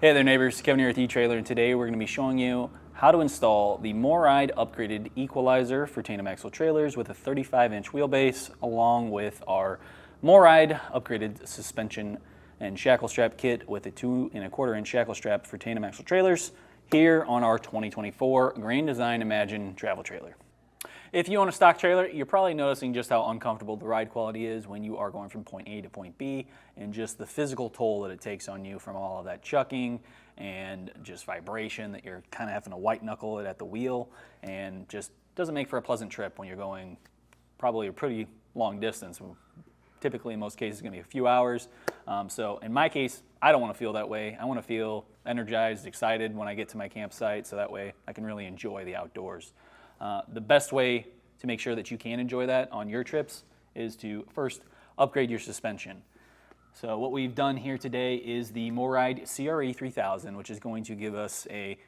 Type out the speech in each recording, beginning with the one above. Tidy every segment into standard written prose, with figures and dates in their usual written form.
Hey there neighbors, Kevin here at eTrailer, and today we're going to be showing you how to install the MORryde upgraded Equalizer for tandem-axle trailers with a 35-inch wheelbase, along with our MORryde upgraded suspension and shackle strap kit with a 2 1/4-inch shackle strap for tandem-axle trailers here on our 2024 Grand Design Imagine travel trailer. If you own a stock trailer, you're probably noticing just how uncomfortable the ride quality is when you are going from point A to point B, and just the physical toll that it takes on you from all of that chucking and just vibration that you're kind of having to white knuckle it at the wheel, and just doesn't make for a pleasant trip when you're going probably a pretty long distance. Typically in most cases it's going to be a few hours. So in my case, I don't want to feel that way. I want to feel energized, excited when I get to my campsite, so that way I can really enjoy the outdoors. The best way to make sure that you can enjoy that on your trips is to first upgrade your suspension. So what we've done here today is the MORryde CRE 3000, which is going to give us a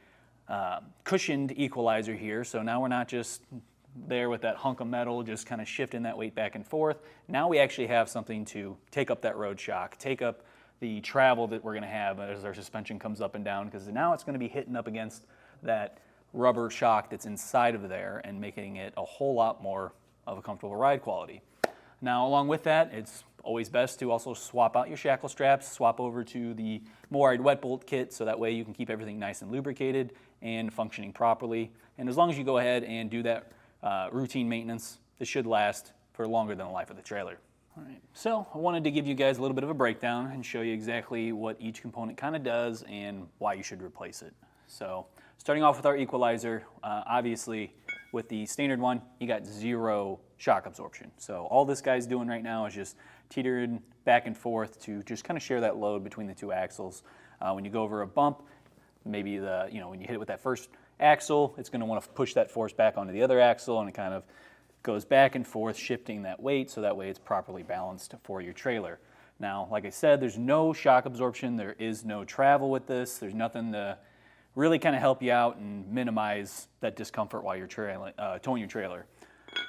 cushioned equalizer here. So now we're not just there with that hunk of metal just kind of shifting that weight back and forth. Now we actually have something to take up that road shock, take up the travel that we're going to have as our suspension comes up and down, because now it's going to be hitting up against that rubber shock that's inside of there and making it a whole lot more of a comfortable ride quality. Now, along with that, it's always best to also swap out your shackle straps, swap over to the MORryde wet bolt kit, so that way you can keep everything nice and lubricated and functioning properly. And as long as you go ahead and do that routine maintenance, this should last for longer than the life of the trailer. All right, so I wanted to give you guys a little bit of a breakdown and show you exactly what each component kind of does and why you should replace it. So starting off with our equalizer, obviously with the standard one, you got zero shock absorption. So all this guy's doing right now is just teetering back and forth to just kind of share that load between the two axles. When you go over a bump, maybe when you hit it with that first axle, it's going to want to push that force back onto the other axle, and it kind of goes back and forth, shifting that weight, so that way it's properly balanced for your trailer. Now, like I said, there's no shock absorption, there is no travel with this, there's nothing to really kind of help you out and minimize that discomfort while you're towing your trailer.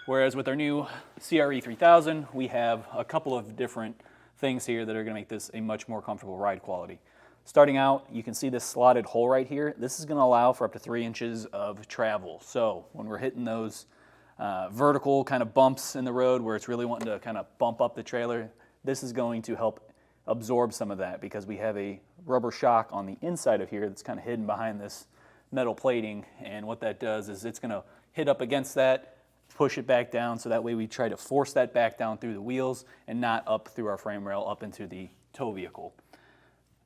Whereas with our new CRE 3000, we have a couple of different things here that are going to make this a much more comfortable ride quality. Starting out, you can see this slotted hole right here. This is going to allow for up to 3 inches of travel. So when we're hitting those vertical kind of bumps in the road where it's really wanting to kind of bump up the trailer, this is going to help absorb some of that, because we have a rubber shock on the inside of here that's kind of hidden behind this metal plating, and what that does is it's going to hit up against that, push it back down, so that way we try to force that back down through the wheels and not up through our frame rail up into the tow vehicle.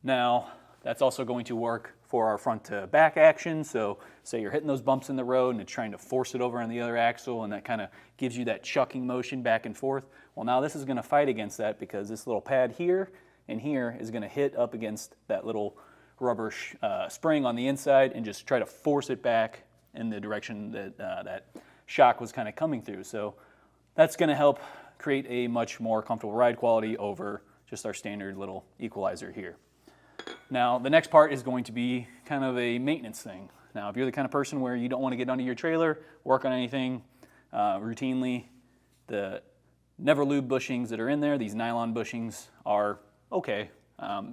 Now that's also going to work for our front to back action. So say you're hitting those bumps in the road and it's trying to force it over on the other axle, and that kind of gives you that chucking motion back and forth. Well, now this is going to fight against that, because this little pad here and here is going to hit up against that little rubber spring on the inside and just try to force it back in the direction that that shock was kind of coming through. So that's going to help create a much more comfortable ride quality over just our standard little equalizer here. Now the next part is going to be kind of a maintenance thing. Now if you're the kind of person where you don't want to get under your trailer, work on anything routinely, the never lube bushings that are in there, these nylon bushings, are okay.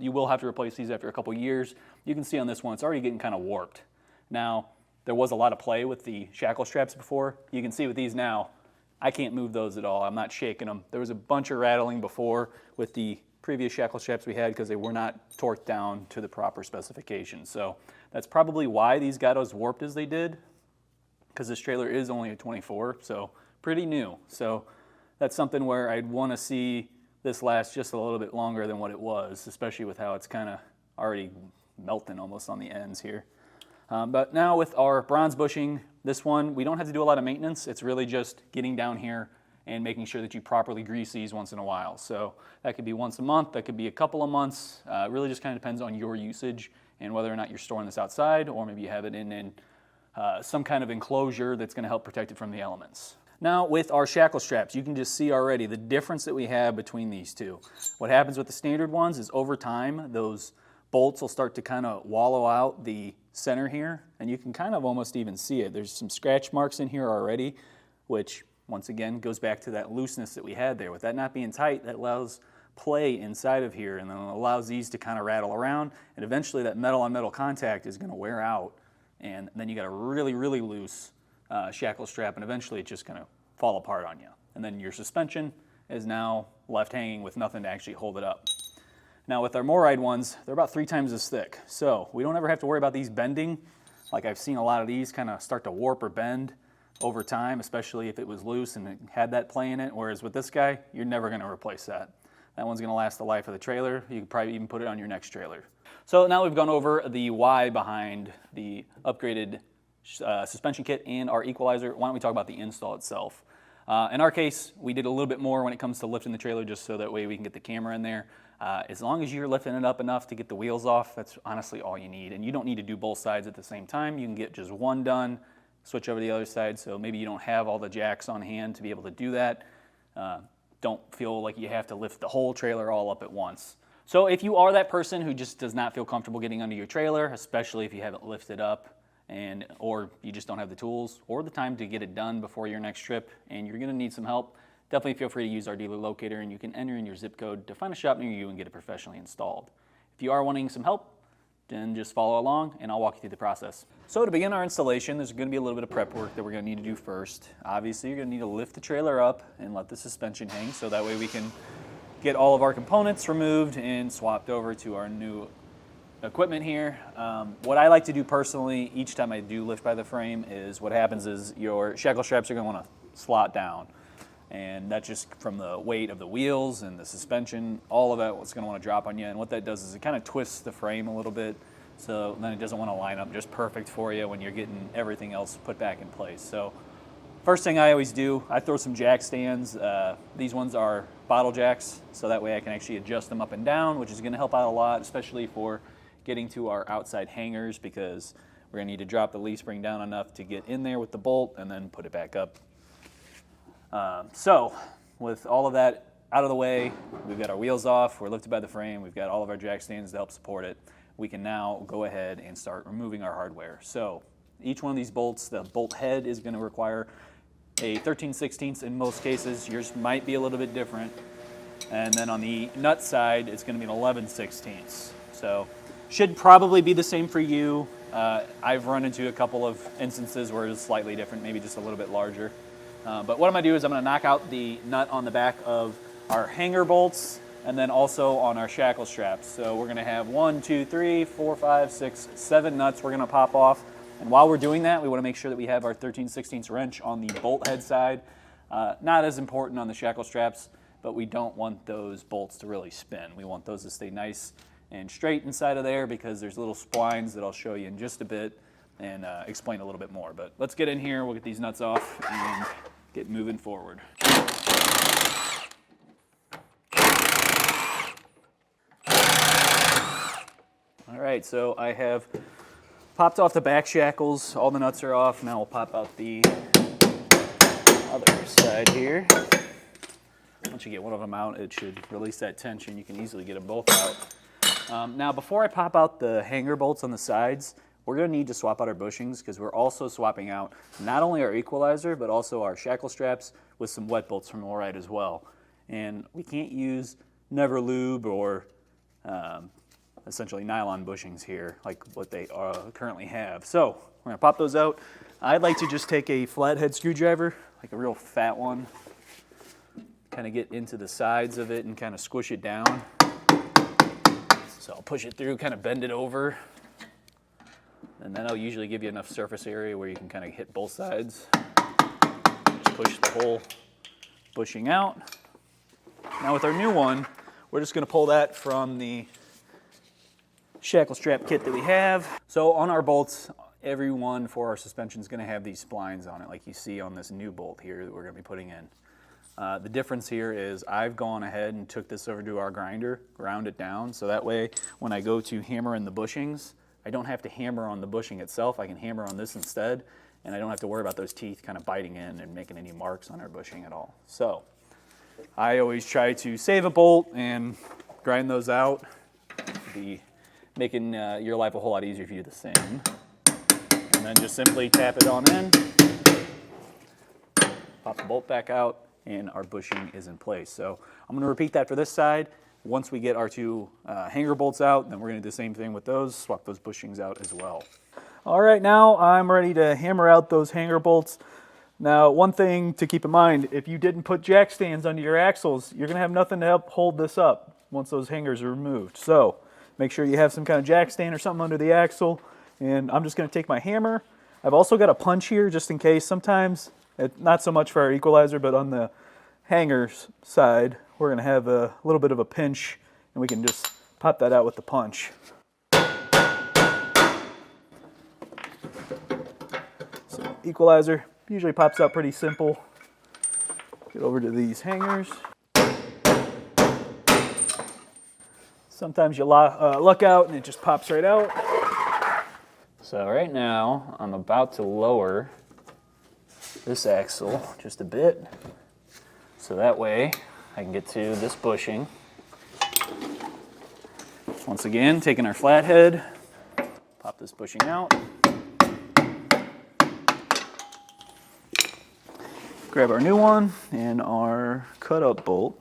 You will have to replace these after a couple years. You can see on this one, it's already getting kind of warped. Now, there was a lot of play with the shackle straps before. You can see with these now, I can't move those at all. I'm not shaking them. There was a bunch of rattling before with the previous shackle straps we had, because they were not torqued down to the proper specifications. So that's probably why these got as warped as they did, because this trailer is only a 24, so pretty new. So that's something where I'd want to see this lasts just a little bit longer than what it was, especially with how it's kind of already melting almost on the ends here. But now with our bronze bushing, this one, we don't have to do a lot of maintenance. It's really just getting down here and making sure that you properly grease these once in a while. So that could be once a month, that could be a couple of months. It really just kind of depends on your usage and whether or not you're storing this outside, or maybe you have it in some kind of enclosure that's going to help protect it from the elements. Now with our shackle straps, you can just see already the difference that we have between these two. What happens with the standard ones is over time, those bolts will start to kind of wallow out the center here, and you can kind of almost even see it. There's some scratch marks in here already, which once again goes back to that looseness that we had there. With that not being tight, that allows play inside of here, and then it allows these to kind of rattle around, and eventually that metal on metal contact is going to wear out, and then you got a really, really loose shackle strap, and eventually it's just going to fall apart on you. And then your suspension is now left hanging with nothing to actually hold it up. Now with our MORryde ones, they're about 3 times as thick, so we don't ever have to worry about these bending. Like I've seen a lot of these kind of start to warp or bend over time, especially if it was loose and it had that play in it, whereas with this guy, you're never going to replace that. That one's going to last the life of the trailer. You could probably even put it on your next trailer. So now we've gone over the why behind the upgraded suspension kit and our Equalizer. Why don't we talk about the install itself? In our case, we did a little bit more when it comes to lifting the trailer, just so that way we can get the camera in there. As long as you're lifting it up enough to get the wheels off, that's honestly all you need. And you don't need to do both sides at the same time. You can get just one done, switch over to the other side, so maybe you don't have all the jacks on hand to be able to do that. Don't feel like you have to lift the whole trailer all up at once. So if you are that person who just does not feel comfortable getting under your trailer, especially if you haven't lifted up, or you just don't have the tools or the time to get it done before your next trip, and you're going to need some help, definitely feel free to use our dealer locator, and you can enter in your zip code to find a shop near you and get it professionally installed. If you are wanting some help, then just follow along and I'll walk you through the process. So to begin our installation, there's going to be a little bit of prep work that we're going to need to do first. Obviously, you're going to need to lift the trailer up and let the suspension hang, so that way we can get all of our components removed and swapped over to our new equipment here. What I like to do personally each time I do lift by the frame is, what happens is your shackle straps are going to want to slot down. And that's just from the weight of the wheels and the suspension, all of that, what's going to want to drop on you. And what that does is it kind of twists the frame a little bit, so then it doesn't want to line up just perfect for you when you're getting everything else put back in place. So first thing I always do, I throw some jack stands. These ones are bottle jacks, so that way I can actually adjust them up and down, which is going to help out a lot, especially for getting to our outside hangers, because we're going to need to drop the leaf spring down enough to get in there with the bolt and then put it back up. So with all of that out of the way, we've got our wheels off, we're lifted by the frame, we've got all of our jack stands to help support it. We can now go ahead and start removing our hardware. So each one of these bolts, the bolt head is going to require a 13/16 in most cases. Yours might be a little bit different. And then on the nut side, it's going to be an 11/16. So should probably be the same for you. I've run into a couple of instances where it's slightly different, maybe just a little bit larger. But what I'm going to do is I'm going to knock out the nut on the back of our hanger bolts, and then also on our shackle straps. So we're going to have 1, 2, 3, 4, 5, 6, 7 nuts we're going to pop off. And while we're doing that, we want to make sure that we have our 13/16 wrench on the bolt head side. Not as important on the shackle straps, but we don't want those bolts to really spin. We want those to stay nice and straight inside of there, because there's little splines that I'll show you in just a bit and explain a little bit more. But let's get in here, we'll get these nuts off and get moving forward. All right, so I have popped off the back shackles, all the nuts are off. Now we'll pop out the other side here. Once you get one of them out, it should release that tension. You can easily get them both out. Now before I pop out the hanger bolts on the sides, we're going to need to swap out our bushings, because we're also swapping out not only our Equalizer, but also our shackle straps with some wet bolts from MORryde as well. And we can't use Never Lube or essentially nylon bushings here like what they currently have. So we're going to pop those out. I'd like to just take a flathead screwdriver, like a real fat one, kind of get into the sides of it and kind of squish it down. So I'll push it through, kind of bend it over. And then I'll usually give you enough surface area where you can kind of hit both sides. Just push the whole bushing out. Now with our new one, we're just going to pull that from the shackle strap kit that we have. So on our bolts, every one for our suspension is going to have these splines on it, like you see on this new bolt here that we're going to be putting in. The difference here is I've gone ahead and took this over to our grinder, ground it down, so that way when I go to hammer in the bushings, I don't have to hammer on the bushing itself. I can hammer on this instead, and I don't have to worry about those teeth kind of biting in and making any marks on our bushing at all. So I always try to save a bolt and grind those out. Be making your life a whole lot easier if you do the same. And then just simply tap it on in, pop the bolt back out, and our bushing is in place. So I'm going to repeat that for this side. once we get our two hanger bolts out, then we're going to do the same thing with those, swap those bushings out as well. All right, now I'm ready to hammer out those hanger bolts. Now, one thing to keep in mind, if you didn't put jack stands under your axles, you're going to have nothing to help hold this up once those hangers are removed. So make sure you have some kind of jack stand or something under the axle. And I'm just going to take my hammer. I've also got a punch here just in case. Sometimes, not so much for our Equalizer, but on the hangers side, we're going to have a little bit of a pinch, and we can just pop that out with the punch. So Equalizer usually pops out pretty simple. Get over to these hangers. Sometimes you luck out and it just pops right out. So right now I'm about to lower this axle just a bit, so that way I can get to this bushing. Once again, taking our flathead, pop this bushing out. Grab our new one and our cut-up bolt.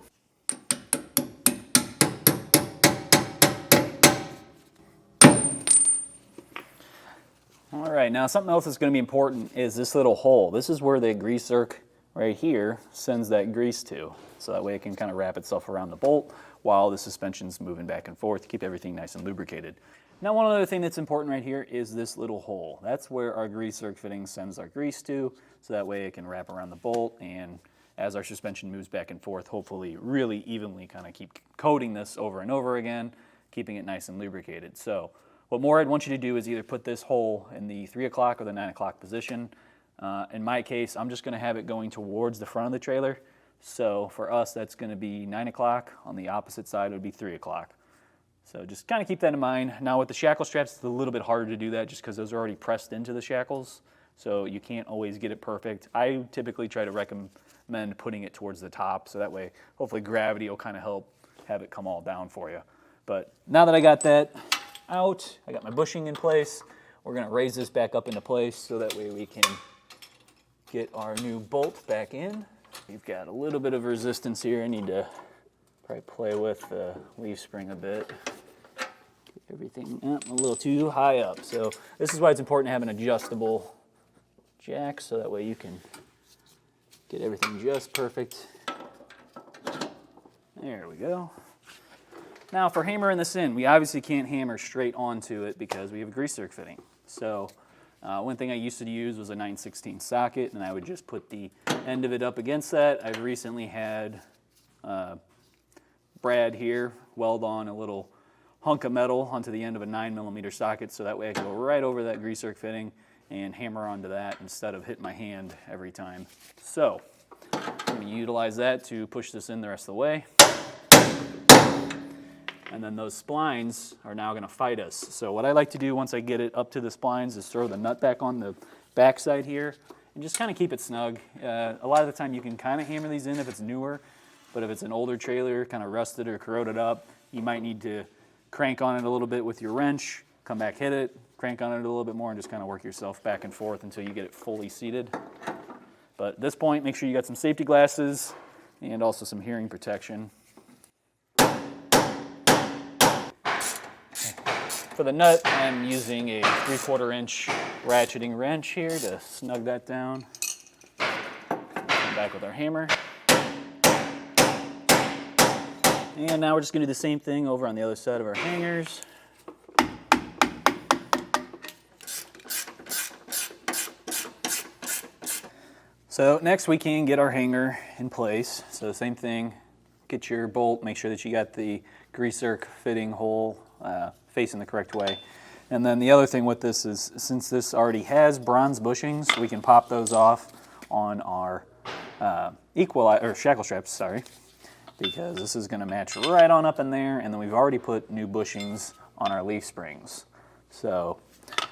All right, now something else that's going to be important is this little hole. This is where the grease zerk right here sends that grease to. So that way it can kind of wrap itself around the bolt while the suspension's moving back and forth to keep everything nice and lubricated. Now, one other thing that's important right here is this little hole. That's where our grease zerk fitting sends our grease to, so that way it can wrap around the bolt, and as our suspension moves back and forth, hopefully really evenly kind of keep coating this over and over again, keeping it nice and lubricated. So what MORryde wants you to do is either put this hole in the 3 o'clock or the 9 o'clock position. In my case, I'm just going to have it going towards the front of the trailer. So for us, that's going to be 9 o'clock. On the opposite side, it would be 3 o'clock. So just kind of keep that in mind. Now with the shackle straps, it's a little bit harder to do that just because those are already pressed into the shackles. So you can't always get it perfect. I typically try to recommend putting it towards the top, so that way hopefully gravity will kind of help have it come all down for you. But now that I got that out, I got my bushing in place, we're going to raise this back up into place so that way we can get our new bolt back in. We've got a little bit of resistance here. I need to probably play with the leaf spring a bit. Get everything a little too high up. So this is why it's important to have an adjustable jack, so that way you can get everything just perfect. There we go. Now for hammering this in, we obviously can't hammer straight onto it because we have a grease zerk fitting. So one thing I used to use was a 9/16 socket, and I would just put the end of it up against that. I've recently had Brad here weld on a little hunk of metal onto the end of a 9mm socket, so that way I can go right over that grease zerk fitting and hammer onto that instead of hitting my hand every time. So I'm going to utilize that to push this in the rest of the way. And then those splines are now going to fight us. So what I like to do once I get it up to the splines is throw the nut back on the back side here and just kind of keep it snug. A lot of the time you can kind of hammer these in if it's newer, but if it's an older trailer, kind of rusted or corroded up, you might need to crank on it a little bit with your wrench, come back, hit it, crank on it a little bit more, and just kind of work yourself back and forth until you get it fully seated. But at this point, make sure you got some safety glasses and also some hearing protection. For the nut, I'm using a 3/4 inch ratcheting wrench here to snug that down. Come back with our hammer. And now we're just going to do the same thing over on the other side of our hangers. So next we can get our hanger in place. So same thing, get your bolt, make sure that you got the grease zerk fitting hole facing the correct way. And then the other thing with this is, since this already has bronze bushings, we can pop those off on our shackle straps, sorry, because this is going to match right on up in there, and then we've already put new bushings on our leaf springs. So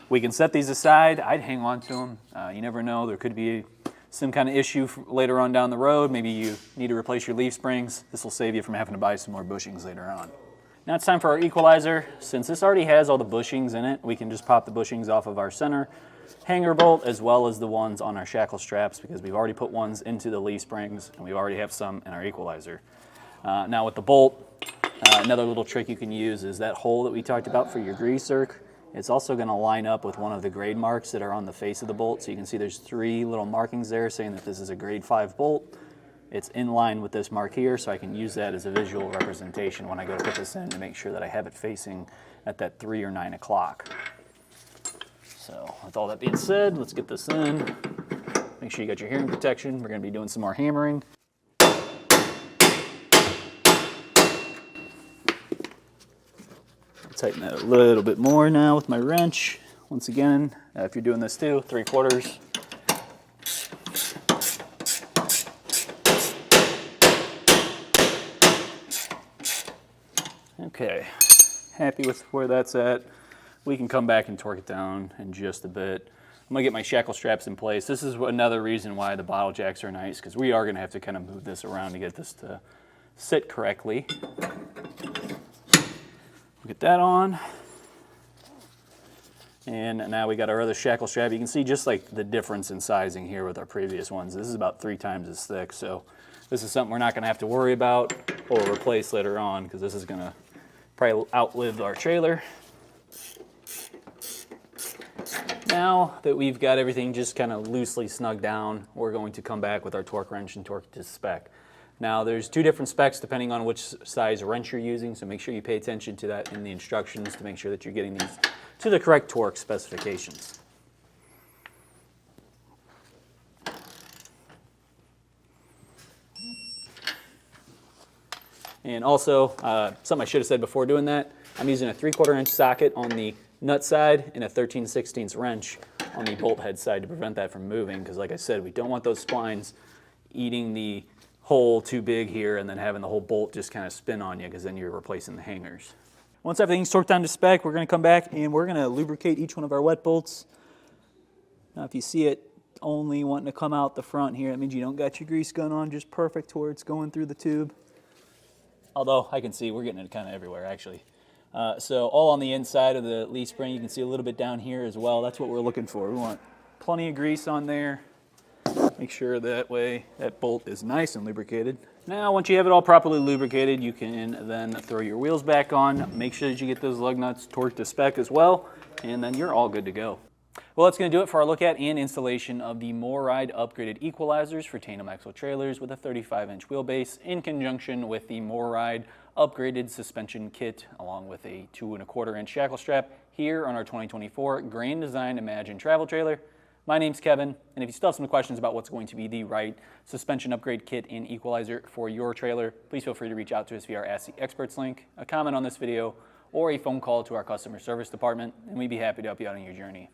we can set these aside. I'd hang on to them. You never know, there could be some kind of issue later on down the road. Maybe you need to replace your leaf springs. This will save you from having to buy some more bushings later on. Now it's time for our Equalizer. Since this already has all the bushings in it, we can just pop the bushings off of our center hanger bolt as well as the ones on our shackle straps, because we've already put ones into the leaf springs and we already have some in our Equalizer. Now with the bolt, Another little trick you can use is that hole that we talked about for your grease zerk. It's also going to line up with one of the grade marks that are on the face of the bolt. So you can see there's 3 little markings there saying that this is a grade 5 bolt. It's in line with this mark here, so I can use that as a visual representation when I go to put this in to make sure that I have it facing at that 3 or 9 o'clock. So with all that being said, let's get this in. Make sure you got your hearing protection. We're going to be doing some more hammering. Tighten that a little bit more now with my wrench. Once again, if you're doing this too, 3/4. Okay, happy with where that's at. We can come back and torque it down in just a bit. I'm gonna get my shackle straps in place. This is another reason why the bottle jacks are nice, because we are gonna have to kind of move this around to get this to sit correctly. Get that on. And now we got our other shackle strap. You can see just like the difference in sizing here with our previous ones. This is about 3 times as thick, so this is something we're not gonna have to worry about or replace later on, because this is gonna probably outlive our trailer. Now that we've got everything just kind of loosely snugged down, we're going to come back with our torque wrench and torque to spec. Now there's 2 different specs depending on which size wrench you're using, so make sure you pay attention to that in the instructions to make sure that you're getting these to the correct torque specifications. And also, something I should have said before doing that, I'm using a 3/4 inch socket on the nut side and a 13/16 wrench on the bolt head side to prevent that from moving, because like I said, we don't want those splines eating the hole too big here and then having the whole bolt just kind of spin on you, because then you're replacing the hangers. Once everything's torqued down to spec, we're going to come back and we're going to lubricate each one of our wet bolts. Now if you see it only wanting to come out the front here, that means you don't got your grease gun on just perfect to where it's going through the tube. Although I can see we're getting it kind of everywhere actually. So all on the inside of the leaf spring, you can see a little bit down here as well. That's what we're looking for. We want plenty of grease on there. Make sure that way that bolt is nice and lubricated. Now, once you have it all properly lubricated, you can then throw your wheels back on. Make sure that you get those lug nuts torqued to spec as well, and then you're all good to go. Well, that's going to do it for our look at and installation of the MORryde upgraded Equalizers for tandem-axle trailers with a 35-inch wheelbase in conjunction with the MORryde upgraded suspension kit along with a 2 1/4 inch shackle strap here on our 2024 Grand Design Imagine travel trailer. My name's Kevin, and if you still have some questions about what's going to be the right suspension upgrade kit and equalizer for your trailer, please feel free to reach out to us via our Ask the Experts link, a comment on this video, or a phone call to our customer service department, and we'd be happy to help you out on your journey.